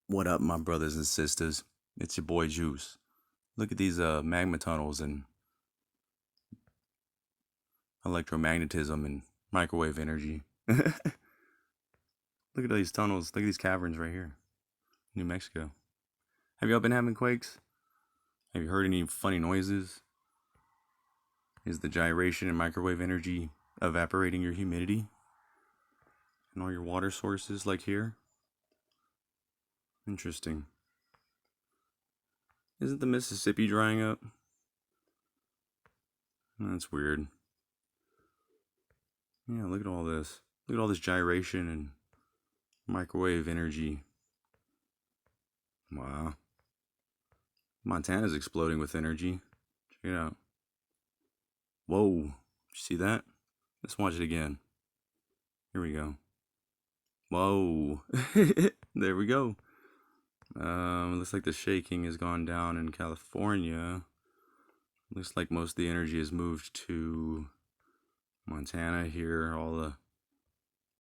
What up, my brothers and sisters? It's your boy Juice. Look at these magma tunnels and electromagnetism and microwave energy. Look at these tunnels. Look at these caverns right here. New Mexico. Have y'all been having quakes? Have you heard any funny noises? Is the gyration and microwave energy evaporating your humidity and all your water sources like here? Interesting. Isn't the Mississippi drying up? That's weird. Yeah, look at all this. Look at all this gyration and microwave energy. Wow. Montana's exploding with energy. Check it out. Whoa. See that? Let's watch it again. Here we go. Whoa. There we go. Looks like the shaking has gone down in California. Looks like most of the energy has moved to Montana here. All the